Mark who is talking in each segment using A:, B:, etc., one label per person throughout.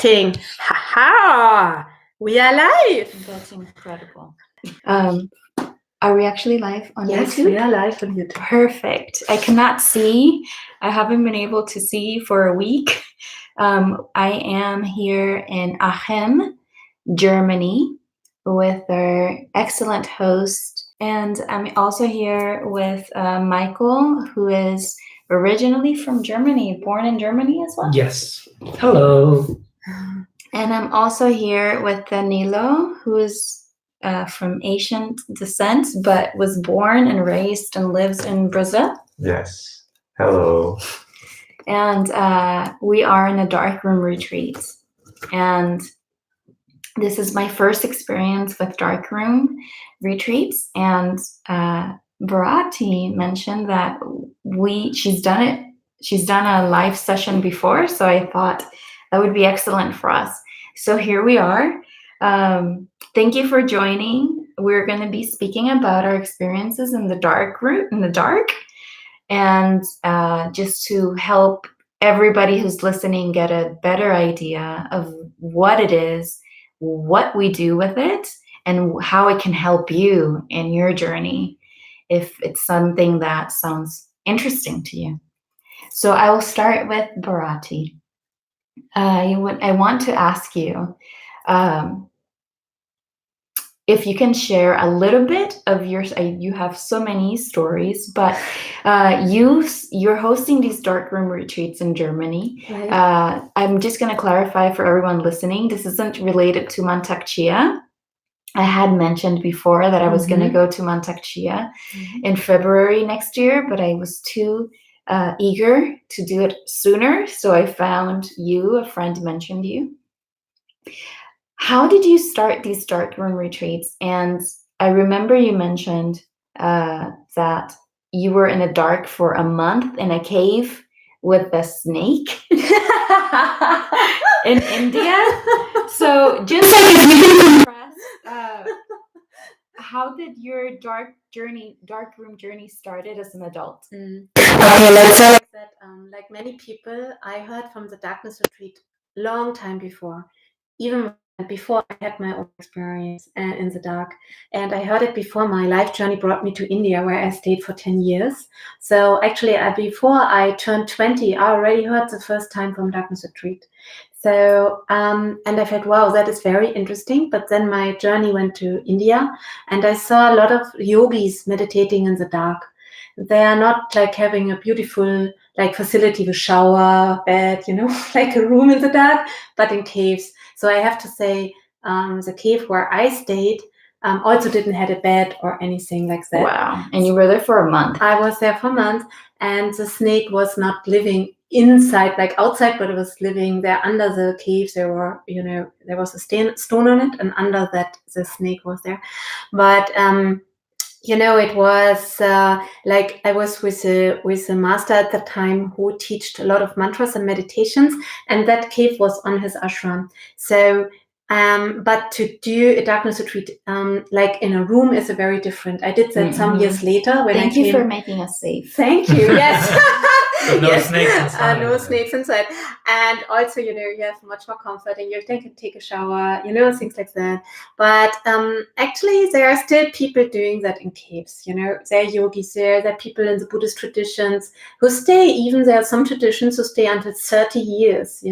A: Testing. Haha! We are live.
B: That's incredible. Are we actually live on
A: Yes,
B: YouTube?
A: we are live on YouTube.
B: Perfect. I cannot see. I haven't been able to see for a week. I am here in Aachen, Germany, with our excellent host. And I'm also here with Michael, who is originally from Germany, born in Germany as well.
C: Yes. Hello.
B: And I'm also here with Danilo, who is from Asian descent, but was born and raised and lives in Brazil.
D: Yes. Hello.
B: And we are in a Darkroom Retreat. And this is my first experience with Darkroom Retreats. And Bharati mentioned that she's done a live session before, so I thought that would be excellent for us. So here we are. Thank you for joining. We're going to be speaking about our experiences in the dark, and just to help everybody who's listening get a better idea of what it is, what we do with it, and how it can help you in your journey if it's something that sounds interesting to you. So I will start with Bharati. I want to ask you if you can share a little bit of you have so many stories, but you're hosting these Darkroom Retreats in Germany.
A: Right.
B: I'm just going to clarify for everyone listening, this isn't related to Mantak Chia. I had mentioned before that I was going to go to Mantak Chia in February next year, but I was too eager to do it sooner. So I found you, a friend mentioned you. How did you start these Darkroom Retreats? And I remember you mentioned that you were in the dark for a month in a cave with a snake in India. So just like if you can compress, how did your Darkroom journey started as an adult?
A: Okay, let's say like that. Like many people, I heard from the Darkness Retreat long time before, even before I had my own experience in the dark. And I heard it before my life journey brought me to India, where I stayed for 10 years. So actually, before I turned 20, I already heard the first time from Darkness Retreat. So, and I felt, wow, that is very interesting. But then my journey went to India, and I saw a lot of yogis meditating in the dark. They are not like having a beautiful like facility with shower, bed, like a room in the dark, but in caves. So I have to say, the cave where I stayed also didn't have a bed or anything like that.
B: Wow. And you were there for a month.
A: I was there for a month, and the snake was not living inside, like outside, but it was living there under the caves. There were, there was a stone on it, and under that, the snake was there. But it was like I was with a master at the time who taught a lot of mantras and meditations, and that cave was on his ashram. So, but to do a darkness retreat, like in a room, is a very different. I did that some years later when
B: Thank you for making us safe.
A: Thank you. Yes.
C: So no snakes inside.
A: No snakes inside. And also, you have much more comfort, and you can take a shower, things like that. But actually, there are still people doing that in caves. There are yogis there are people in the Buddhist traditions who stay. Even there are some traditions who stay until 30 years.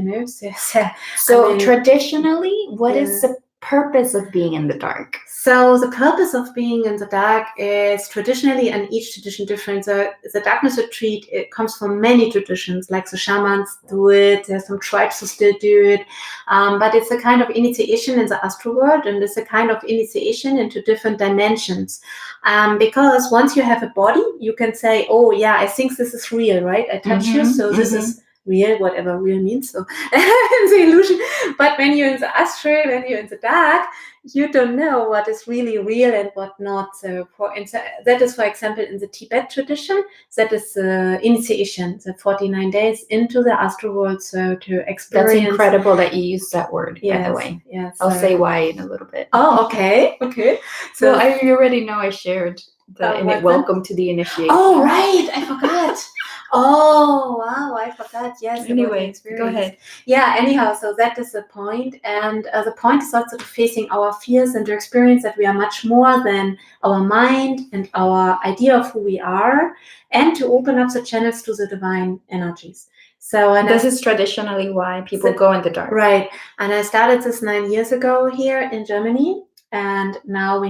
B: So traditionally, what is the purpose of being in the dark?
A: So the purpose of being in the dark is traditionally, and each tradition different. The Darkness Retreat, it comes from many traditions, like the shamans do it. There's some tribes who still do it. But it's a kind of initiation in the astral world, and it's a kind of initiation into different dimensions. Because once you have a body, you can say, oh yeah, I think this is real, right? I touch you, so this is real, whatever real means. So the illusion. But when you're in the astral, when you're in the dark, you don't know what is really real and what not. So that is, for example, in the Tibet tradition, that is initiation, the 49 days into the astral world. So to experience.
B: That's incredible that you use that word, by the way.
A: Yes.
B: I'll say why in a little bit.
A: Oh, okay.
B: So you already know I shared the welcome to the initiation.
A: Oh, right. I forgot. Oh, wow, I forgot. Yes. about the
B: Anyway, go
A: experience.
B: ahead.
A: Yeah, anyhow, so that is the point. And the point is also to facing our fears and to experience that we are much more than our mind and our idea of who we are, and to open up the channels to the divine energies. So, and
B: This is traditionally why people go in the dark.
A: Right. And I started this 9 years ago here in Germany. And now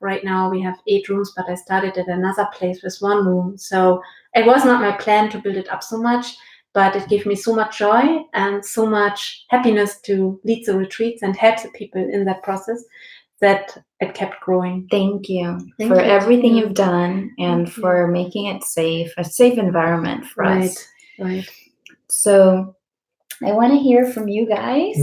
A: right now we have 8 rooms, but I started at another place with 1 room. So it was not my plan to build it up so much, but it gave me so much joy and so much happiness to lead the retreats and help the people in that process that it kept growing.
B: Thank you
A: Thank
B: for
A: you,
B: everything
A: too.
B: you've done and
A: Thank you.
B: for making it safe, a safe environment for us.
A: Right.
B: So I want to hear from you guys.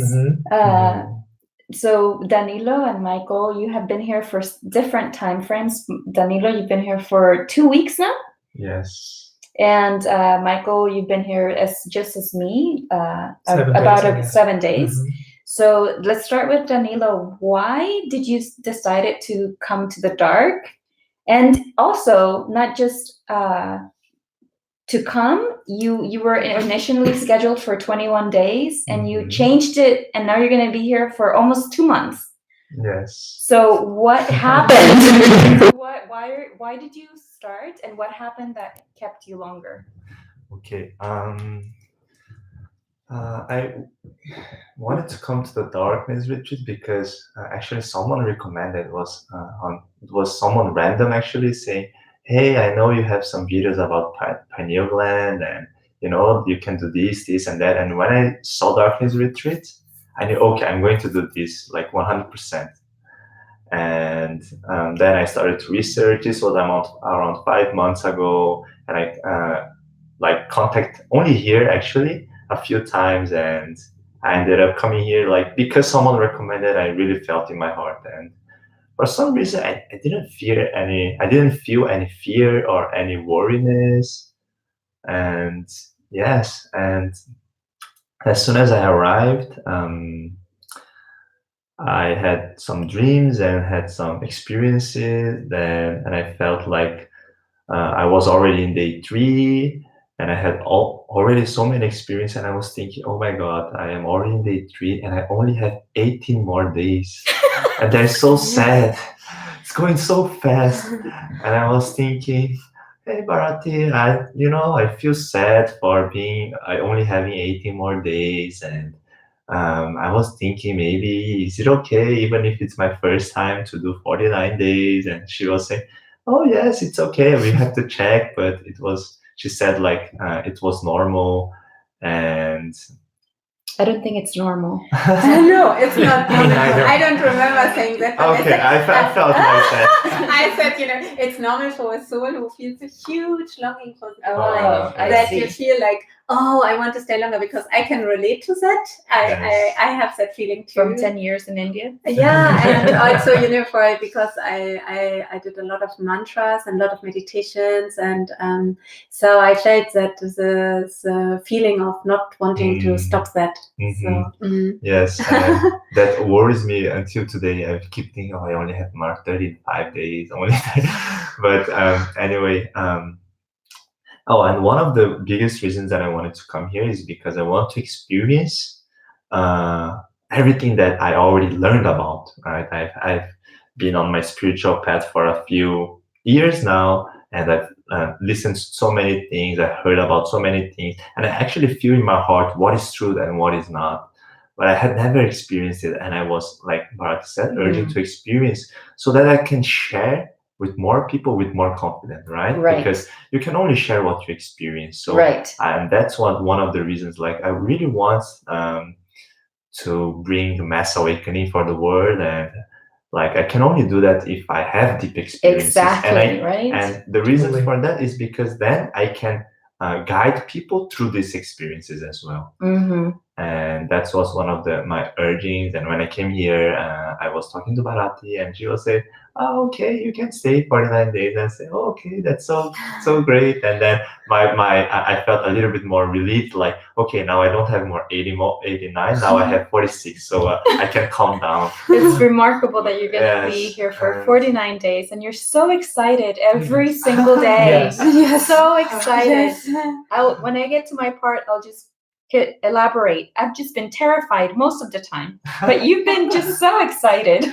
B: So Danilo and Michael, you have been here for different time frames. Danilo, you've been here for 2 weeks now?
D: Yes.
B: And Michael, you've been here just as me, 7 days. So let's start with Danilo. Why did you decide to come to the dark? And also, not just to come, you were initially scheduled for 21 days and you changed it, and now you're going to be here for almost 2 months.
D: Yes.
B: So what happened? Why did you start, and what happened that kept you longer?
D: Okay. I wanted to come to the Darkness Retreat because actually someone recommended it was someone random actually saying, "Hey, I know you have some videos about pineal gland, and you can do this, and that." And when I saw Darkness Retreat, I knew, okay, I'm going to do this like 100%. And then I started to research. This was around 5 months ago, and I contact only here actually a few times, and I ended up coming here like because someone recommended. I really felt in my heart, and for some reason I didn't feel any fear or any worriness. And yes, and as soon as I arrived, I had some dreams and had some experiences then, and I felt like I was already in day 3, and I had already so many experiences, and I was thinking, oh my God, I am already in day 3 and I only have 18 more days. And that's so sad. It's going so fast. And I was thinking, hey Bharati, I feel sad for I only having 18 more days. And I was thinking, maybe is it okay even if it's my first time to do 49 days? And she was saying, oh yes, it's okay, we have to check. But she said like it was normal. And
B: I don't think it's normal.
A: No, it's not normal. I don't remember saying that.
D: Okay, I felt like that.
A: I said, it's normal for a soul who feels a huge longing for the
B: Oh, I
A: that
B: see.
A: you feel like, oh, I want to stay longer, because I can relate to that. I have that feeling too.
B: From 10 years in India?
A: Yeah, and also, because I did a lot of mantras and a lot of meditations, and so I felt that the feeling of not wanting to stop that. So,
D: yes, that worries me until today. I keep thinking, oh, I only have marked 35 days, only. But anyway, oh, and one of the biggest reasons that I wanted to come here is because I want to experience everything that I already learned about. Right, I've been on my spiritual path for a few years now, and I've listened to so many things. I heard about so many things, and I actually feel in my heart what is true and what is not. But I had never experienced it, and I was, like Bharat said, urging to experience so that I can share with more people with more confidence, right? Because you can only share what you experience. So, and that's one of the reasons. Like, I really want to bring the mass awakening for the world, and like I can only do that if I have deep experiences.
B: Exactly,
D: And the reason for that is because then I can guide people through these experiences as well. And that was one of my urgings. And when I came here, I was talking to Bharati, and she was saying, oh, okay, you can stay 49 days. And I say, oh, okay, that's so great. And then I felt a little bit more relieved, like, okay, now I don't have more 89, now I have 46, so I can calm down.
B: It's remarkable that you're going to be
D: Yes,
B: here for 49 days, and you're so excited every single day.
C: Yes.
B: So excited.
A: Yes.
B: When I get to my part, I'll just elaborate. I've just been terrified most of the time, but you've been just so excited.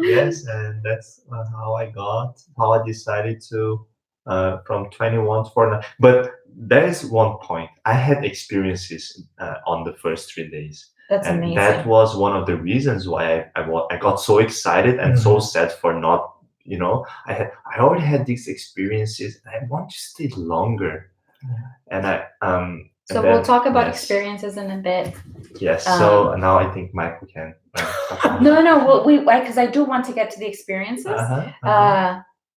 D: Yes, and that's how I decided to from 21 to 49. But there is one point. I had experiences on the first 3 days.
B: That's
D: And
B: amazing.
D: that was one of the reasons why I got so excited and so sad for not, I already had these experiences and I want to stay longer. And
B: So we'll talk about experiences in a bit.
D: Yes. So now I think Michael can.
B: No. Well, because I do want to get to the experiences.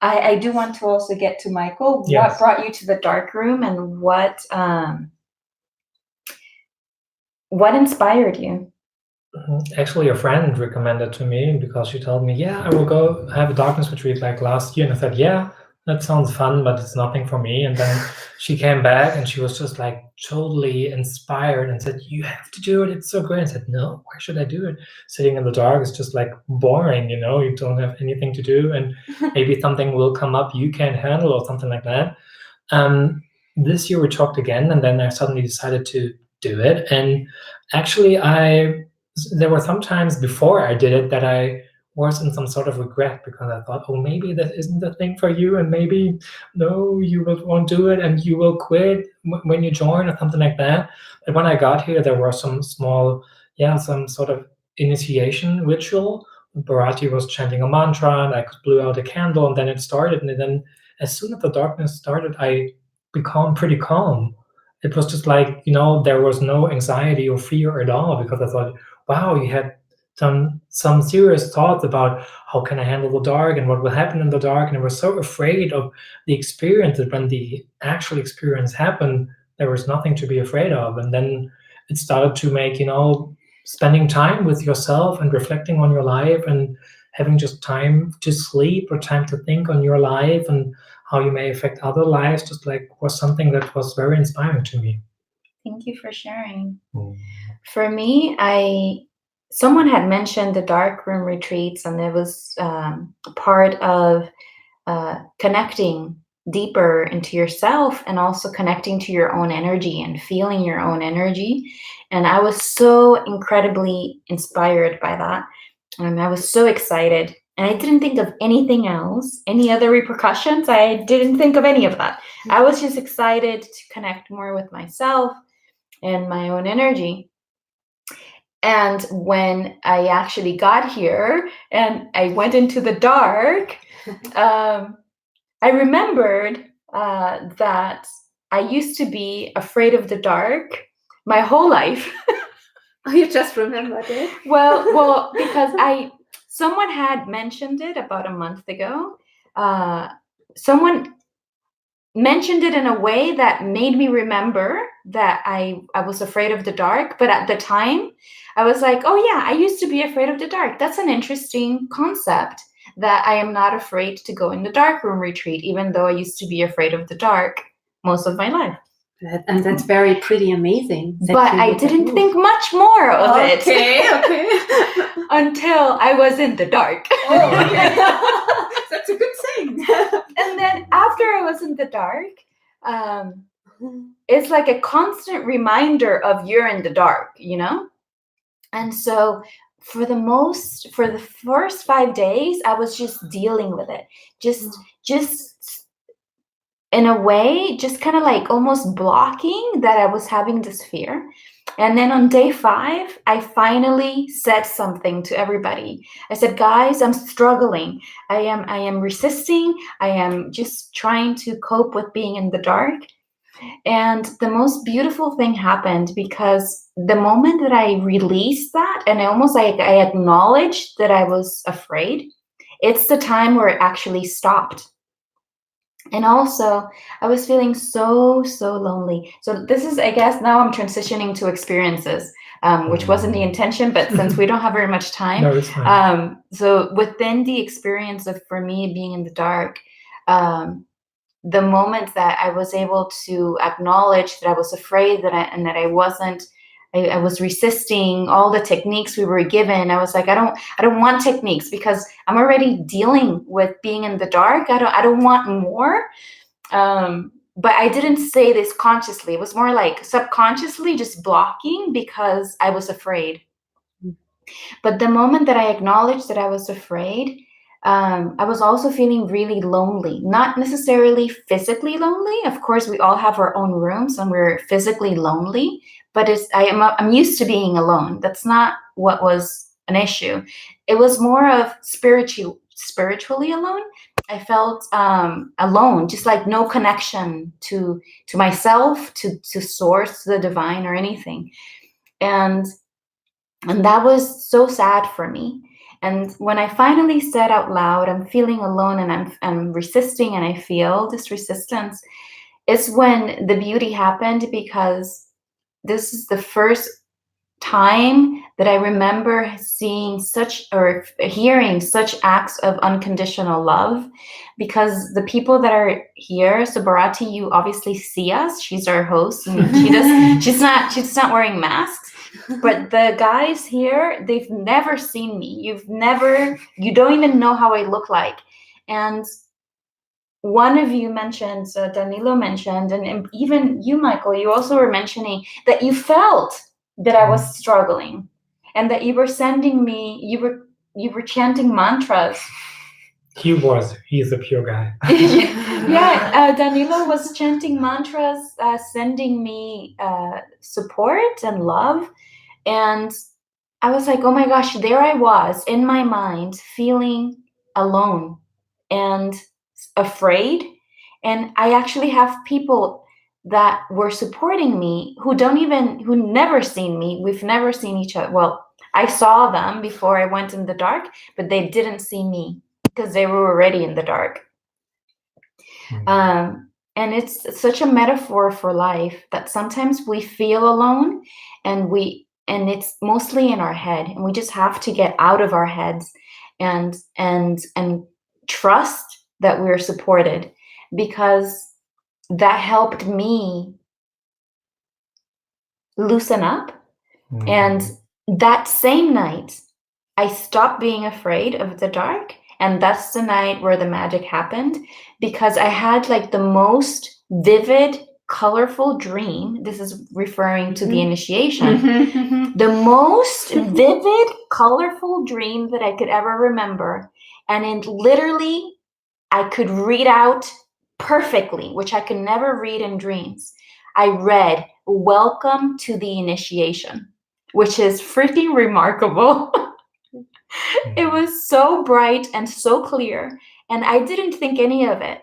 B: I do want to also get to Michael.
C: Yes.
B: What brought you to the dark room, and what inspired you?
C: Actually, a friend recommended to me because she told me, yeah, I will go have a darkness retreat like last year. And I said, yeah, that sounds fun, but it's nothing for me. And then she came back and she was just like totally inspired and said, you have to do it. It's so great. I said, no, why should I do it? Sitting in the dark is just like boring, you don't have anything to do. And maybe something will come up you can't handle or something like that. This year we talked again, and then I suddenly decided to do it. And actually, there were some times before I did it that I was in some sort of regret because I thought, oh, maybe that isn't the thing for you, and maybe no, you won't do it, and you will quit when you join or something like that. But when I got here, there were some small, some sort of initiation ritual. Bharati was chanting a mantra, and I blew out a candle, and then it started. And then as soon as the darkness started, I became pretty calm. It was just like, there was no anxiety or fear at all, because I thought, wow, you had some serious thoughts about how can I handle the dark and what will happen in the dark. And I was so afraid of the experience that when the actual experience happened, there was nothing to be afraid of. And then it started to make, spending time with yourself and reflecting on your life and having just time to sleep or time to think on your life and how you may affect other lives, just like was something that was very inspiring to me.
B: Thank you for sharing. For me, someone had mentioned the Darkroom retreats, and it was part of connecting deeper into yourself and also connecting to your own energy and feeling your own energy. And I was so incredibly inspired by that. And I was so excited. And I didn't think of anything else, any other repercussions. I didn't think of any of that. I was just excited to connect more with myself and my own energy. And when I actually got here and I went into the dark, I remembered that I used to be afraid of the dark my whole life.
A: Oh, you just remembered it?
B: Well, because someone had mentioned it about a month ago. Someone mentioned it in a way that made me remember that I was afraid of the dark. But at the time, I was like, oh yeah, I used to be afraid of the dark. That's an interesting concept, that I am not afraid to go in the darkroom retreat, even though I used to be afraid of the dark most of my life.
A: And that's very pretty amazing.
B: But I didn't think much more of it.
A: Okay.
B: Until I was in the dark.
A: Oh, okay. That's a good thing.
B: And then after I was in the dark, it's like a constant reminder of you're in the dark, And so for the first 5 days, I was just dealing with it. Just in a way, just kind of like almost blocking that I was having this fear. And then on day 5, I finally said something to everybody. I said, guys, I'm struggling. I am resisting. I am just trying to cope with being in the dark. And the most beautiful thing happened, because the moment that I released that and I acknowledged that I was afraid, it's the time where it actually stopped. And also, I was feeling so lonely. So this is, I guess, now I'm transitioning to experiences. which wasn't the intention, but since we don't have very much time.
C: No, it's fine.
B: So within the experience of, for me, being in the dark, the moment that I was able to acknowledge that I was afraid that I was resisting all the techniques we were given. I was like, I don't want techniques because I'm already dealing with being in the dark. I don't want more. But I didn't say this consciously. It was more like subconsciously just blocking because I was afraid. But the moment that I acknowledged that I was afraid, I was also feeling really lonely, not necessarily physically lonely. Of course, we all have our own rooms and we're physically lonely, but I'm used to being alone. That's not what was an issue. It was more of spiritually alone. I felt alone, just like no connection to myself, to source, to the divine or anything. And that was so sad for me. And when I finally said out loud, I'm feeling alone and I'm resisting and I feel this resistance, is when the beauty happened, because this is the first time that I remember seeing such or hearing such acts of unconditional love, because the people that are here, so Bharati, you obviously see us. She's our host, and she's not wearing masks. But the guys here, they've never seen me. You don't even know how I look like. And one of you mentioned, so Danilo mentioned, and even you, Michael, you also were mentioning that you felt that I was struggling and that you were sending me, you were chanting mantras.
C: He's a pure guy.
B: Yeah, Danilo was chanting mantras, sending me support and love. And I was like, oh my gosh, there I was in my mind, feeling alone and afraid. And I actually have people that were supporting me who never seen me. We've never seen each other. Well, I saw them before I went in the dark, but they didn't see me because they were already in the dark. And it's such a metaphor for life that sometimes we feel alone and it's mostly in our head, and we just have to get out of our heads and trust that we're supported, because that helped me loosen up. And that same night, I stopped being afraid of the dark. And that's the night where the magic happened, because I had like the most vivid, colorful dream. This is referring to the initiation. The most vivid, colorful dream that I could ever remember. And literally, I could read out perfectly, which I could never read in dreams. I read, "Welcome to the initiation," which is freaking remarkable. It was so bright and so clear, and I didn't think any of it.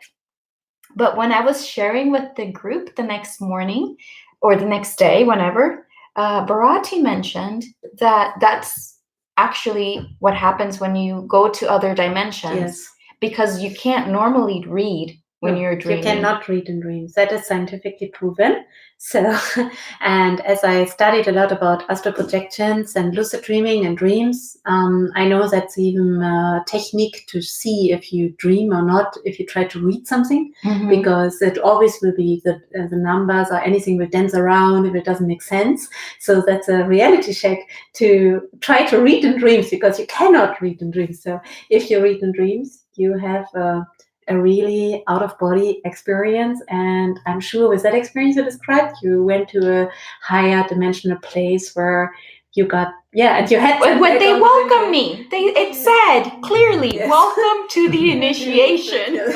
B: But when I was sharing with the group the next morning or the next day, whenever, Bharati mentioned that that's actually what happens when you go to other dimensions.
A: Yes.
B: Because you can't normally read when you're dreaming.
A: You cannot read in dreams. That is scientifically proven. So, and as I studied a lot about astral projections and lucid dreaming and dreams, I know that's even a technique to see if you dream or not, if you try to read something, because it always will be the numbers or anything will dance around if it doesn't make sense. So that's a reality check to try to read in dreams, because you cannot read in dreams. So if you read in dreams, you have a really out-of-body experience, and I'm sure with that experience you described, you went to a higher dimensional place where you got, and you had
B: when they welcomed me. It said clearly, "Welcome to the initiation."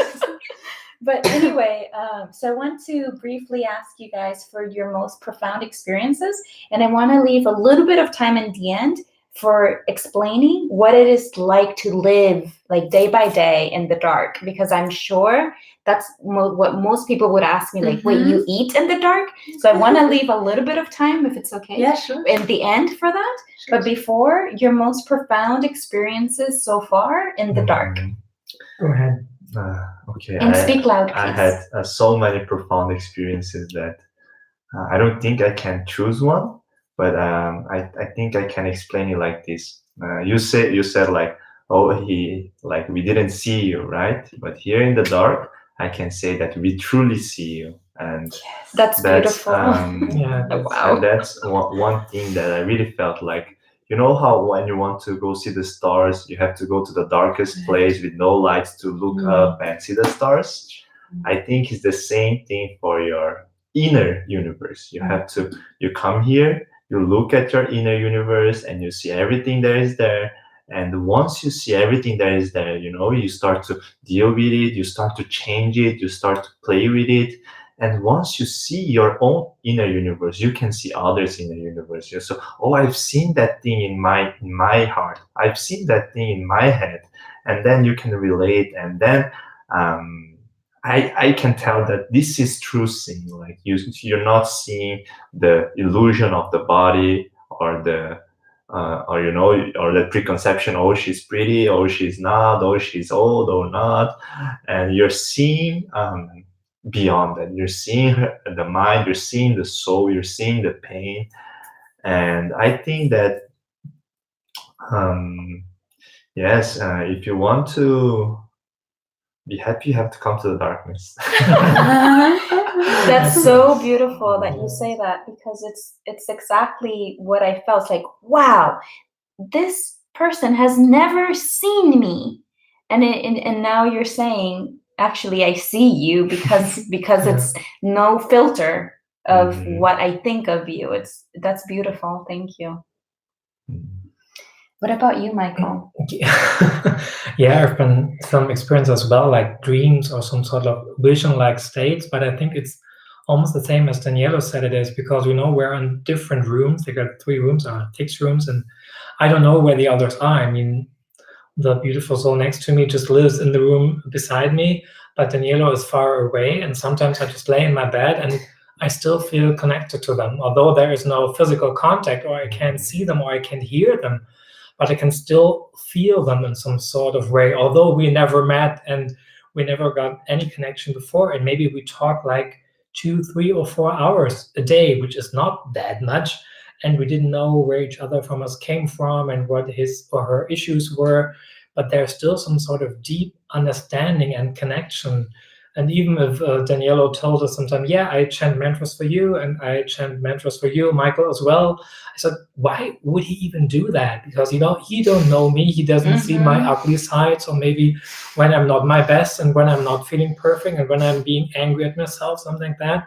B: But anyway, so I want to briefly ask you guys for your most profound experiences, and I want to leave a little bit of time in the end for explaining what it is like to live like day by day in the dark, because I'm sure that's what most people would ask me, like, wait, you eat in the dark? So I want to leave a little bit of time, if it's okay,
A: Yeah, sure.
B: in the end for that. Sure. But before, your most profound experiences so far in the dark.
C: Go ahead.
D: Okay.
B: And speak loud, please.
D: I had so many profound experiences that I don't think I can choose one. But I think I can explain it like this. You said like, oh, we didn't see you, right? But here in the dark, I can say that we truly see you, and
B: That's beautiful.
C: Yeah,
B: Wow.
D: and that's one thing that I really felt like. You know how when you want to go see the stars, you have to go to the darkest place with no lights to look up and see the stars? I think it's the same thing for your inner universe. You come here, you look at your inner universe, and you see everything that is there. And once you see everything that is there, you start to deal with it, you start to change it, you start to play with it. And once you see your own inner universe, you can see others' inner universe. So, oh, I've seen that thing in my heart. I've seen that thing in my head, and then you can relate. And then I can tell that this is true seeing. Like you're not seeing the illusion of the body or the or the preconception. Oh, she's pretty. Oh, she's not. Oh, she's old or not. And you're seeing. Beyond that, you're seeing the mind, you're seeing the soul, you're seeing the pain. And I think that yes, if you want to be happy, you have to come to the darkness.
B: That's so beautiful that you say that, because it's exactly what I felt like. Wow, this person has never seen me, and now you're saying, actually, I see you because it's no filter of what I think of you. That's beautiful. Thank you. What about you, Michael?
C: Yeah, I've been some experience as well, like dreams or some sort of vision-like states. But I think it's almost the same as Daniela said it is, because we're in different rooms. They got 3 rooms or 6 rooms, and I don't know where the others are. I mean, the beautiful soul next to me just lives in the room beside me, but Daniela is far away, and sometimes I just lay in my bed and I still feel connected to them, although there is no physical contact, or I can't see them, or I can't hear them, but I can still feel them in some sort of way, although we never met and we never got any connection before. And maybe we talk like 2, 3, or 4 hours a day, which is not that much. And we didn't know where each other from us came from and what his or her issues were. But there's still some sort of deep understanding and connection. And even if Daniela told us sometime, yeah, I chant mantras for you, and I chant mantras for you, Michael, as well. I said, why would he even do that? Because he don't know me. He doesn't see my ugly sides, or maybe when I'm not my best, and when I'm not feeling perfect, and when I'm being angry at myself, something like that.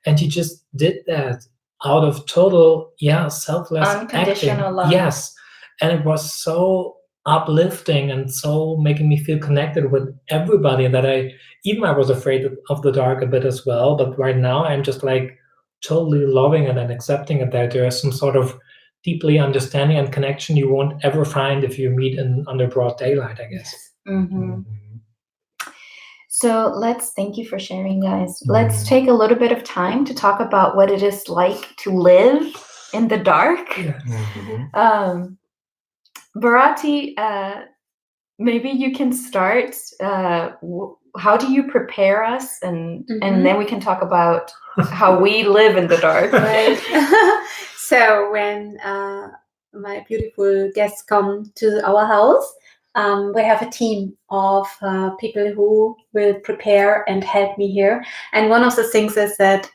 C: And he just did that out of total, selfless
B: unconditional
C: acting.
B: love.
C: Yes, and it was so uplifting and so making me feel connected with everybody that I was afraid of the dark a bit as well. But right now I'm just like totally loving it and accepting it, that there is some sort of deeply understanding and connection you won't ever find if you meet under broad daylight, I guess.
B: So thank you for sharing, guys. Let's take a little bit of time to talk about what it is like to live in the dark. Bharati, maybe you can start. How do you prepare us, and then we can talk about how we live in the dark.
A: Right. So when my beautiful guests come to our house, we have a team of people who will prepare and help me here. And one of the things is that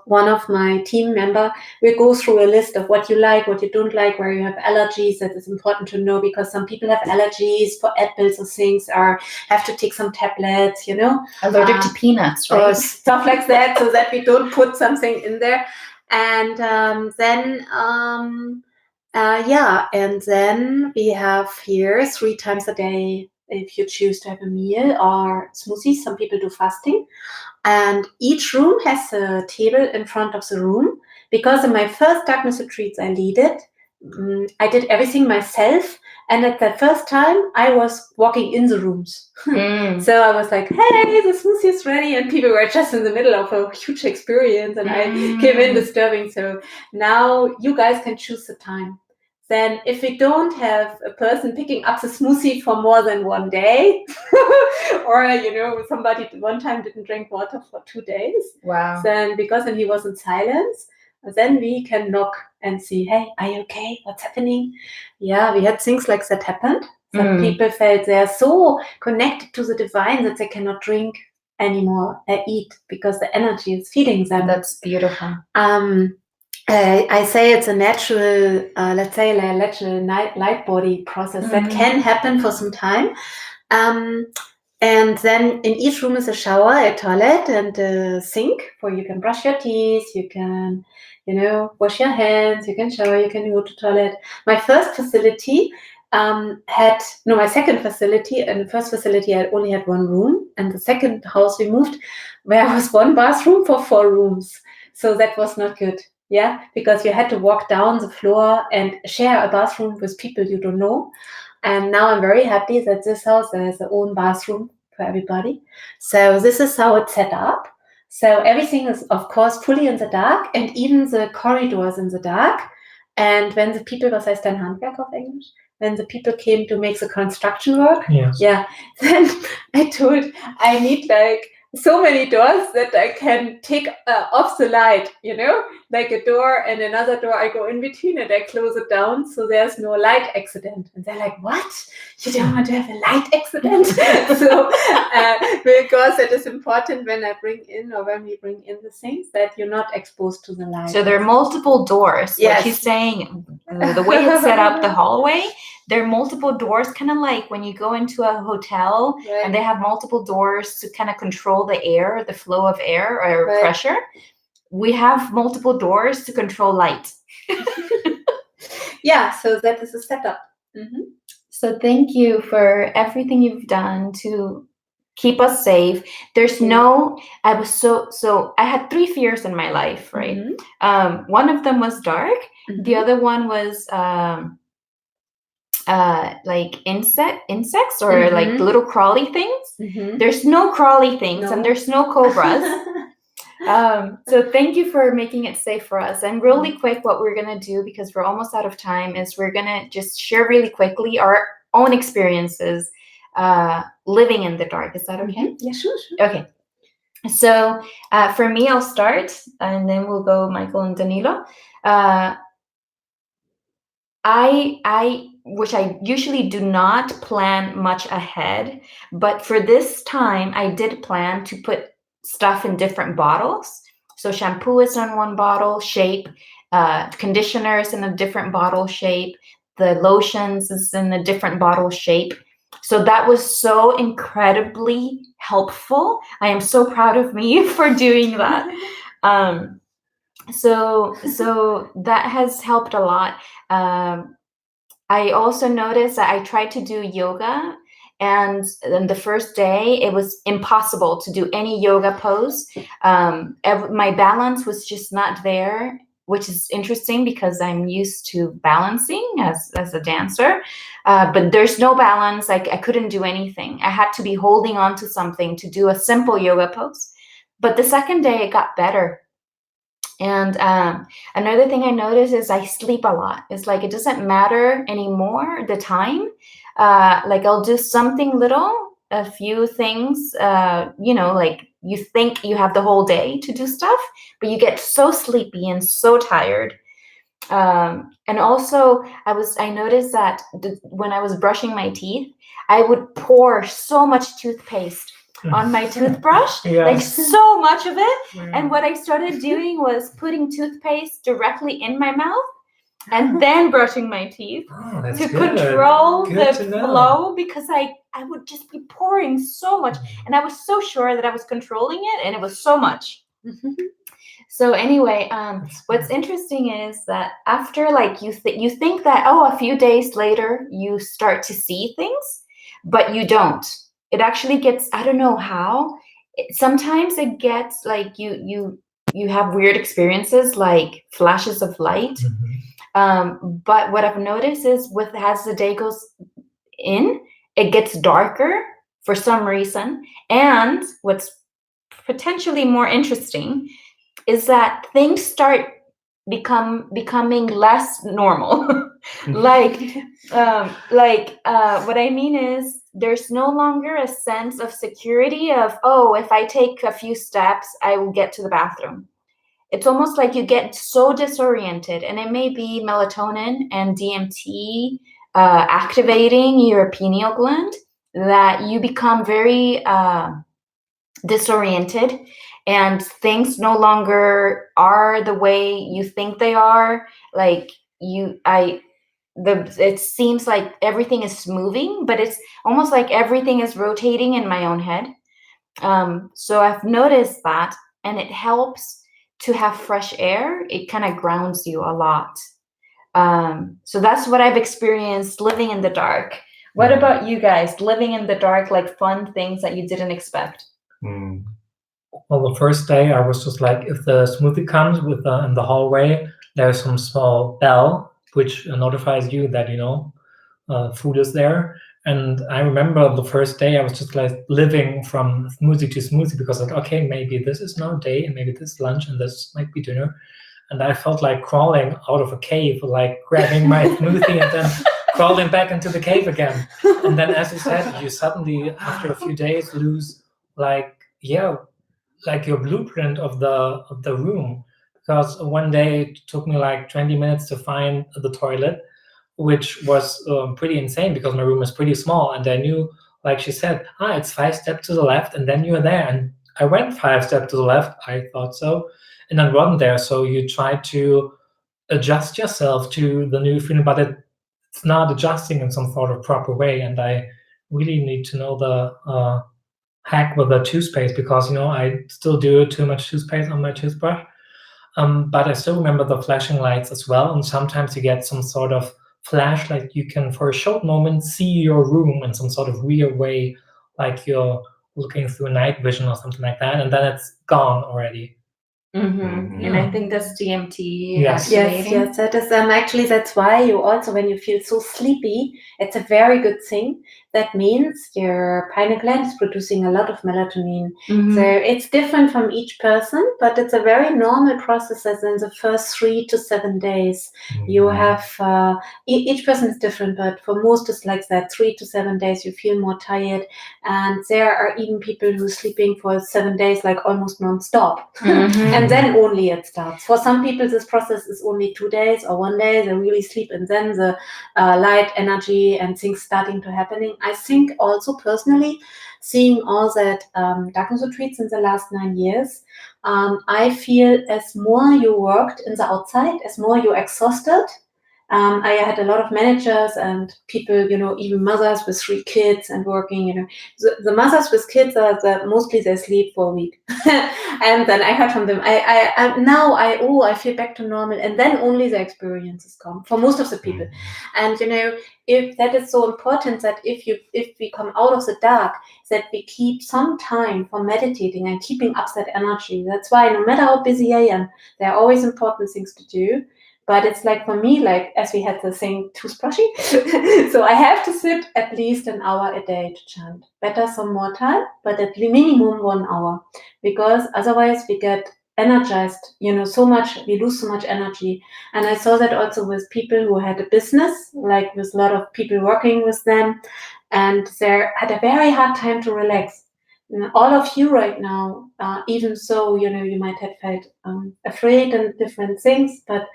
A: one of my team member will go through a list of what you like, what you don't like, where you have allergies. That is important to know, because some people have allergies for apples or things, or have to take some tablets,
B: allergic to peanuts, right?
A: Or stuff like that, so that we don't put something in there. And then we have here 3 times a day, if you choose to have a meal or smoothies. Some people do fasting. And each room has a table in front of the room, because in my first darkness retreats I lead it. I did everything myself. And at the first time, I was walking in the rooms. So I was like, hey, the smoothie is ready. And people were just in the middle of a huge experience. And I came in disturbing. So now you guys can choose the time. Then if we don't have a person picking up the smoothie for more than 1 day, or, somebody one time didn't drink water for 2 days.
B: Wow.
A: Then because he was in silence, then we can knock and see, hey, are you okay? What's happening? Yeah, we had things like that happened. Some people felt they are so connected to the divine that they cannot drink anymore, eat, because the energy is feeding them.
B: That's beautiful.
A: I say it's a natural, let's say, a natural light body process that can happen for some time. And then in each room is a shower, a toilet, and a sink where you can brush your teeth, you can, wash your hands, you can shower, you can go to toilet. My first facility my second facility, and the first facility I only had one room, and the second house we moved, where was one bathroom for 4 rooms. So that was not good. Yeah, because you had to walk down the floor and share a bathroom with people you don't know. And now I'm very happy that this house has its own bathroom for everybody. So this is how it's set up. So everything is, of course, fully in the dark, and even the corridors in the dark. And when the people, was heißt dein Handwerk auf English? When the people came to make the construction work, then I told I need like so many doors that I can take off the light, like a door and another door I go in between and I close it down so there's no light accident. And they're like, what? You don't want to have a light accident? So because it is important when we bring in the things that you're not exposed to the light.
B: So there are multiple doors. Yes. Like he's saying, the way it's set up, the hallway, there are multiple doors, kind of like when you go into a hotel and they have multiple doors to kind of control the air, the flow of air or pressure. We have multiple doors to control light.
A: Yeah, so that is a setup.
B: So thank you for everything you've done to keep us safe. There's I was so I had 3 fears in my life, right? One of them was dark. The other one was like insects or like little crawly things. There's no crawly things and there's no cobras. So thank you for making it safe for us. And really quick, what we're gonna do, because we're almost out of time, is we're gonna just share really quickly our own experiences living in the dark. Is that okay?
A: Yeah, sure.
B: Okay. So for me, I'll start, and then we'll go Michael and Danilo. Which I usually do not plan much ahead, but for this time, I did plan to put stuff in different bottles. So shampoo is in one bottle shape, conditioner is in a different bottle shape, the lotions is in a different bottle shape. So that was so incredibly helpful. I am so proud of me for doing that. So that has helped a lot. I also noticed that I tried to do yoga, and then the first day it was impossible to do any yoga pose. My balance was just not there, which is interesting because I'm used to balancing as a dancer, but there's no balance. I couldn't do anything. I had to be holding on to something to do a simple yoga pose. But the second day it got better. And another thing I noticed is I sleep a lot. It's like it doesn't matter anymore the time. Like I'll do something little, a few things, like you think you have the whole day to do stuff, but you get so sleepy and so tired. And also I noticed that when I was brushing my teeth, I would pour so much toothpaste on my toothbrush, like so much of it. And what I started doing was putting toothpaste directly in my mouth and then brushing my teeth to control the flow, because I would just be pouring so much, and I was so sure that I was controlling it, and it was so much. So anyway, what's interesting is that after like you think that, a few days later you start to see things, but you don't. It actually gets, I don't know how. Sometimes it gets like you have weird experiences like flashes of light. But what I've noticed is as the day goes in, it gets darker for some reason. And what's potentially more interesting is that things start becoming less normal. Like what I mean is there's no longer a sense of security of, if I take a few steps, I will get to the bathroom. it's almost like you get so disoriented, and it may be melatonin and DMT activating your pineal gland, that you become very disoriented, and things no longer are the way you think they are. Like it seems like everything is moving, but it's almost like everything is rotating in my own head. So I've noticed that, and it helps to have fresh air. It kind of grounds you a lot. So that's what I've experienced living in the dark. What about you guys? Living in the dark, like fun things that you didn't expect?
C: Well, the first day I was just like, if the smoothie comes with in the hallway, there's some small bell which notifies you that, you know, food is there. And I remember the first day I was just like living from smoothie to smoothie, because like, okay, maybe this is now day, and maybe this is lunch, and this might be dinner. And I felt like crawling out of a cave, like grabbing my smoothie and then crawling back into the cave again. And then, as you said, you suddenly, after a few days, lose like your blueprint of the room. Because one day it took me like 20 minutes to find the toilet, which was pretty insane, because my room is pretty small, and I knew, like she said, it's 5 steps to the left, and then you're there. And I went 5 steps to the left, I thought so, and then wasn't there. So you try to adjust yourself to the new feeling, but it's not adjusting in some sort of proper way. And I really need to know the hack with the toothpaste, because, you know, I still do too much toothpaste on my toothbrush. But I still remember the flashing lights as well. And sometimes you get some sort of flash, like you can, for a short moment, see your room in some sort of weird way, like you're looking through night vision or something like that, and then it's gone already.
B: And I think that's DMT
C: Yes.
B: activating.
A: Yes, that is actually, that's why you also, when you feel so sleepy, it's a very good thing. That means your pineal gland is producing a lot of melatonin. So it's different from each person, but it's a very normal process. As in the first 3 to 7 days, you have each person is different, but for most it's like that. 3 to 7 days you feel more tired, and there are even people who are sleeping for 7 days like almost non-stop. And then only it starts. For some people, this process is only 2 days or 1 day. They really sleep, and then the light, energy, and things starting to happening. I think also personally, seeing all that darkness retreats in the last 9 years, I feel as more you worked in the outside, as more you're exhausted. I had a lot of managers and people, you know, even mothers with 3 kids and working, you know. The mothers with kids are mostly they sleep for a week. And then I heard from them, I feel back to normal. And then only the experiences come for most of the people. And, you know, if that is so important, that if we come out of the dark, that we keep some time for meditating and keeping up that energy. That's why no matter how busy I am, there are always important things to do. But it's like, for me, like, as we had the same toothbrushing, so I have to sit at least an hour a day to chant. Better some more time, but at minimum 1 hour, because otherwise we get energized, you know, so much, we lose so much energy. And I saw that also with people who had a business, like with a lot of people working with them, and they had a very hard time to relax. All of you right now, even so, you know, you might have felt afraid and different things, but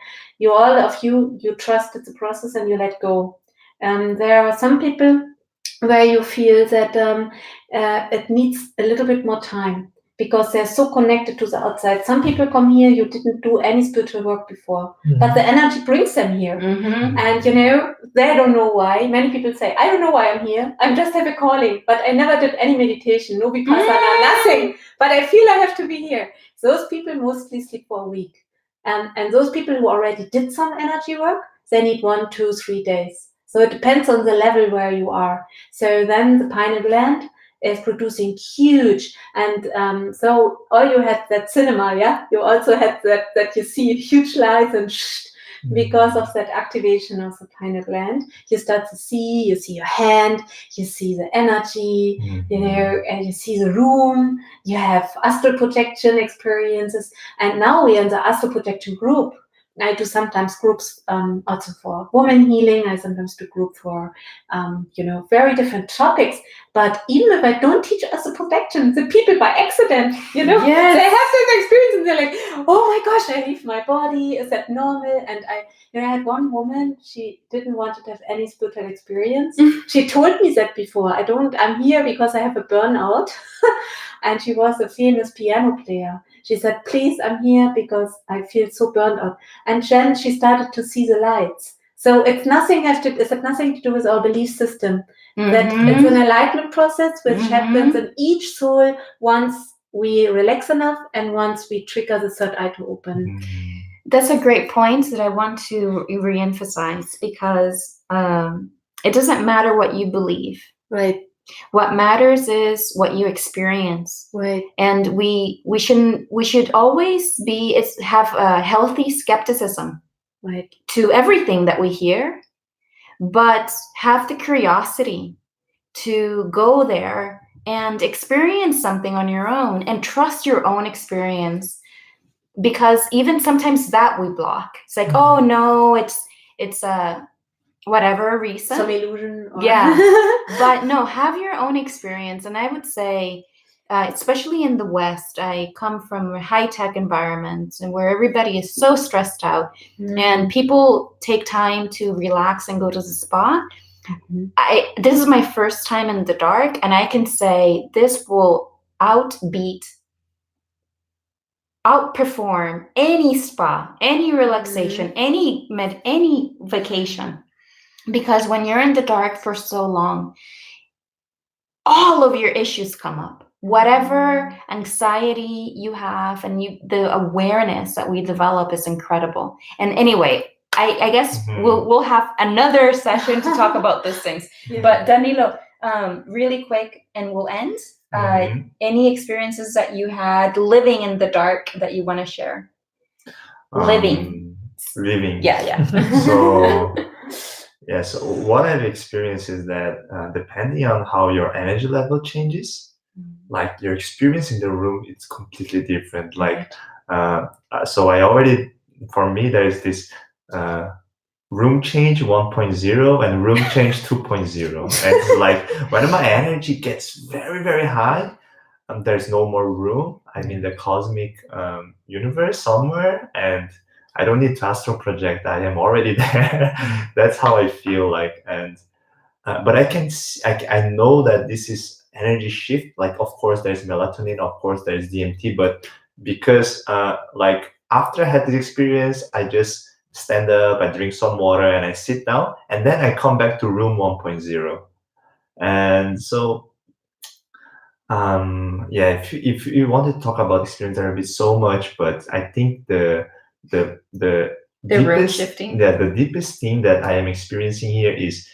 A: all of you trusted the process and you let go. There are some people where you feel that it needs a little bit more time, because they're so connected to the outside. Some people come here, you didn't do any spiritual work before, but the energy brings them here. And, you know, they don't know why. Many people say, I don't know why I'm here. I just have a calling, but I never did any meditation, no vipassana, nothing. But I feel I have to be here. Those people mostly sleep for a week. And those people who already did some energy work, they need 1, 2, 3 days. So it depends on the level where you are. So then the pineal gland is producing huge, and so all you had that cinema, you also had that you see huge lights and because of that activation of the pineal gland, you start to see, you see your hand, you see the energy, you know, and you see the room, you have astral projection experiences. And now we are in the astral projection group. I do sometimes groups also for woman healing. I sometimes do group for, very different topics. But even if I don't teach as a protection, the people by accident, they have this experience and they're like, oh my gosh, I leave my body. Is that normal? And I had one woman, she didn't want to have any spiritual experience. She told me that before. I'm here because I have a burnout. And she was a famous piano player. She said, please, I'm here because I feel so burned out. And then she started to see the lights. So it's nothing to do with our belief system. That it's an enlightenment process which happens in each soul once we relax enough and once we trigger the third eye to open.
B: That's a great point that I want to re-emphasize, because it doesn't matter what you believe.
A: Right.
B: What matters is what you experience.
A: Right.
B: And we should always have a healthy skepticism,
A: right,
B: to everything that we hear, but have the curiosity to go there and experience something on your own and trust your own experience. Because even sometimes that we block. It's like, oh no, it's a whatever reason,
A: some illusion.
B: But no, have your own experience. And I would say, especially in the West, I come from a high-tech environment and where everybody is so stressed out and people take time to relax and go to the spa. This is my first time in the dark, and I can say this will outperform any spa, any relaxation, any vacation. Because when you're in the dark for so long, all of your issues come up. Whatever anxiety you have, and the awareness that we develop is incredible. And anyway, I guess we'll have another session to talk about those things. But Danilo, really quick, and we'll end. Any experiences that you had living in the dark that you want to share? Living. Yeah.
D: So what I've experienced is that depending on how your energy level changes, like your experience in the room, it's completely different. Like, for me, there's this room change 1.0 and room change 2.0. And like when my energy gets very, very high, there's no more room. I'm in the cosmic universe somewhere, and I don't need to astral project. I am already there. That's how I feel like. And but I know that this is energy shift. Like, of course, there's melatonin. Of course, there's DMT. But because like after I had this experience, I just stand up, I drink some water, and I sit down, and then I come back to room 1.0. And so if you want to talk about experience, there will be so much, but I think the
B: deepest shifting,
D: the deepest thing that I am experiencing here is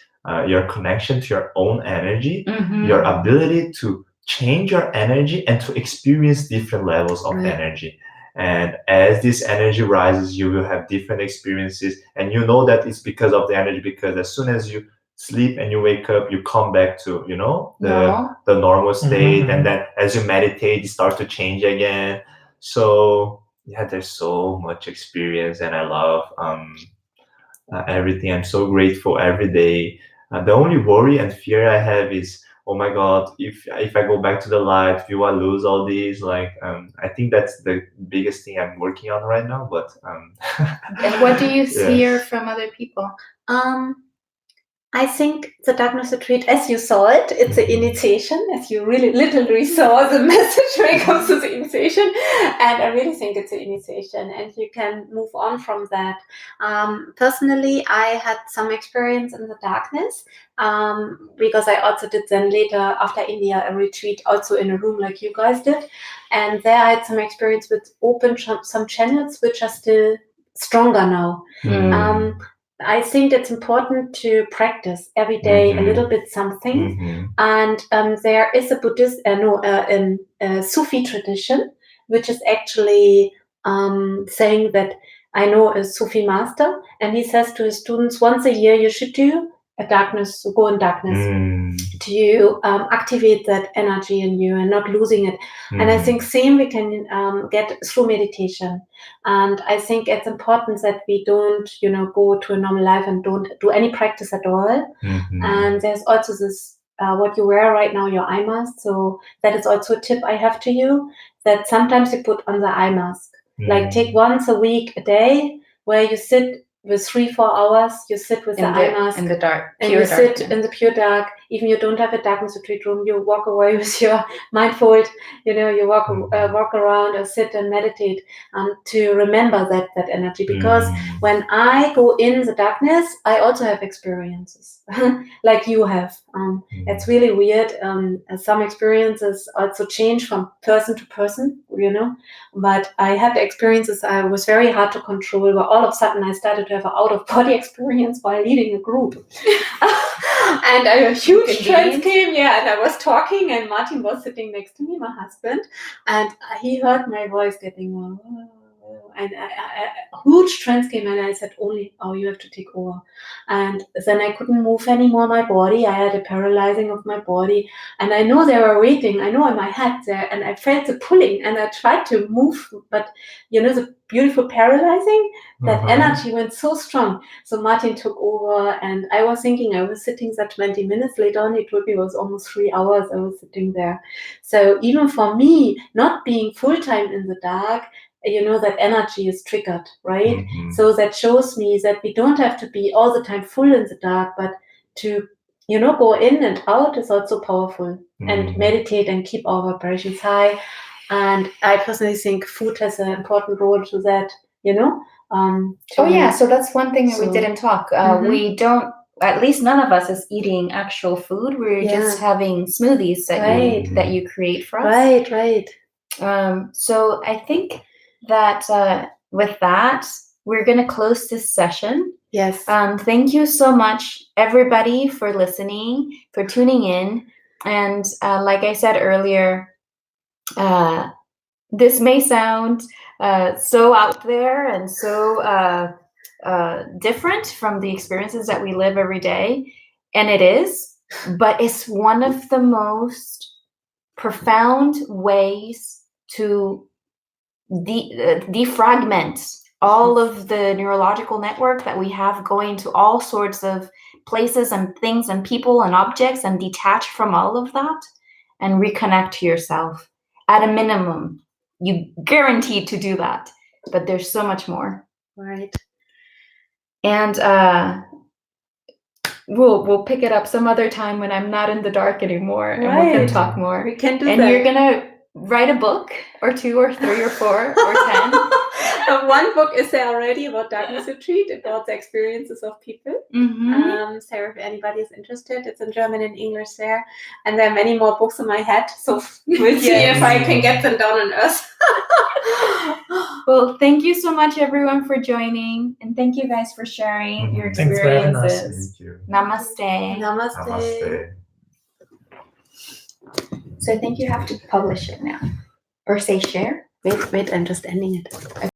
D: your connection to your own energy, your ability to change your energy and to experience different levels of energy. And as this energy rises, you will have different experiences, and you know that it's because of the energy, because as soon as you sleep and you wake up, you come back to the normal state, and then as you meditate, you start to change again. So there's so much experience, and I love everything. I'm so grateful every day. The only worry and fear I have is, oh my God, if I go back to the light, will I lose all these? Like, I think that's the biggest thing I'm working on right now. But
B: and what do you hear from other people?
A: I think the Darkroom Retreat, as you saw it, it's an initiation, as you really literally saw the message when it comes to the initiation. And I really think it's an initiation, and you can move on from that. Personally, I had some experience in the darkness, because I also did then later, after India, a retreat also in a room like you guys did. And there I had some experience with some channels which are still stronger now. I think it's important to practice every day a little bit something. And there is a Sufi tradition, which is actually saying that, I know a Sufi master, and he says to his students, once a year you should do darkness, to go in darkness, to activate that energy in you and not losing it. And I think same we can get through meditation. And I think it's important that we don't, go to a normal life and don't do any practice at all. And there's also this, what you wear right now, your eye mask. So that is also a tip I have to you, that sometimes you put on the eye mask. Like take once a week, a day, where you sit with 3-4 hours, you sit with the eye mask
B: in the dark,
A: and you sit in the pure dark. Even you don't have a darkness retreat room, you walk away with your mindful, you walk around or sit and meditate to remember that energy. Because when I go in the darkness, I also have experiences like you have. It's really weird. Some experiences also change from person to person, but I had the experiences I was very hard to control, where all of a sudden I started to have an out-of-body experience while leading a group. And a huge trance came, and I was talking, and Martin was sitting next to me, my husband, and he heard my voice getting and a huge trance came, and I said, you have to take over. And then I couldn't move anymore my body. I had a paralyzing of my body, and I know they were waiting. I know in my head there, and I felt the pulling, and I tried to move, but the beautiful paralyzing, that energy went so strong. So Martin took over, and I was thinking I was sitting there 20 minutes. Later on, he told me it was almost 3 hours I was sitting there. So even for me, not being full-time in the dark, that energy is triggered, right? So that shows me that we don't have to be all the time full in the dark, but to, go in and out is also powerful. And meditate and keep our vibrations high. And I personally think food has an important role to that,
B: so that's one thing that we didn't talk. We don't, at least none of us is eating actual food. We're just having smoothies that you create for us.
A: Right.
B: So I think that with that, we're going to close this session.
A: Yes.
B: Thank you so much, everybody, for listening, for tuning in. And like I said earlier, this may sound so out there and so different from the experiences that we live every day. And it is, but it's one of the most profound ways to defragment all of the neurological network that we have going to all sorts of places and things and people and objects, and detach from all of that and reconnect to yourself. At a minimum, you guaranteed to do that, but there's so much more.
A: Right.
B: And we'll pick it up some other time when I'm not in the dark anymore, and we can talk more.
A: We can do
B: and
A: that.
B: You're gonna write a book or 2 or 3 or 4 or 10.
A: One book is there already about Darkness Retreat, about the experiences of people. So if anybody is interested, it's in German and English there. And there are many more books in my head, so we'll see if I can get them down on earth.
B: Well, thank you so much, everyone, for joining. And thank you guys for sharing your experiences.
C: Thanks for having us.
D: Thank you.
B: Namaste.
A: Namaste.
B: So I think you have to publish it now. Or say share.
A: Wait, I'm just ending it.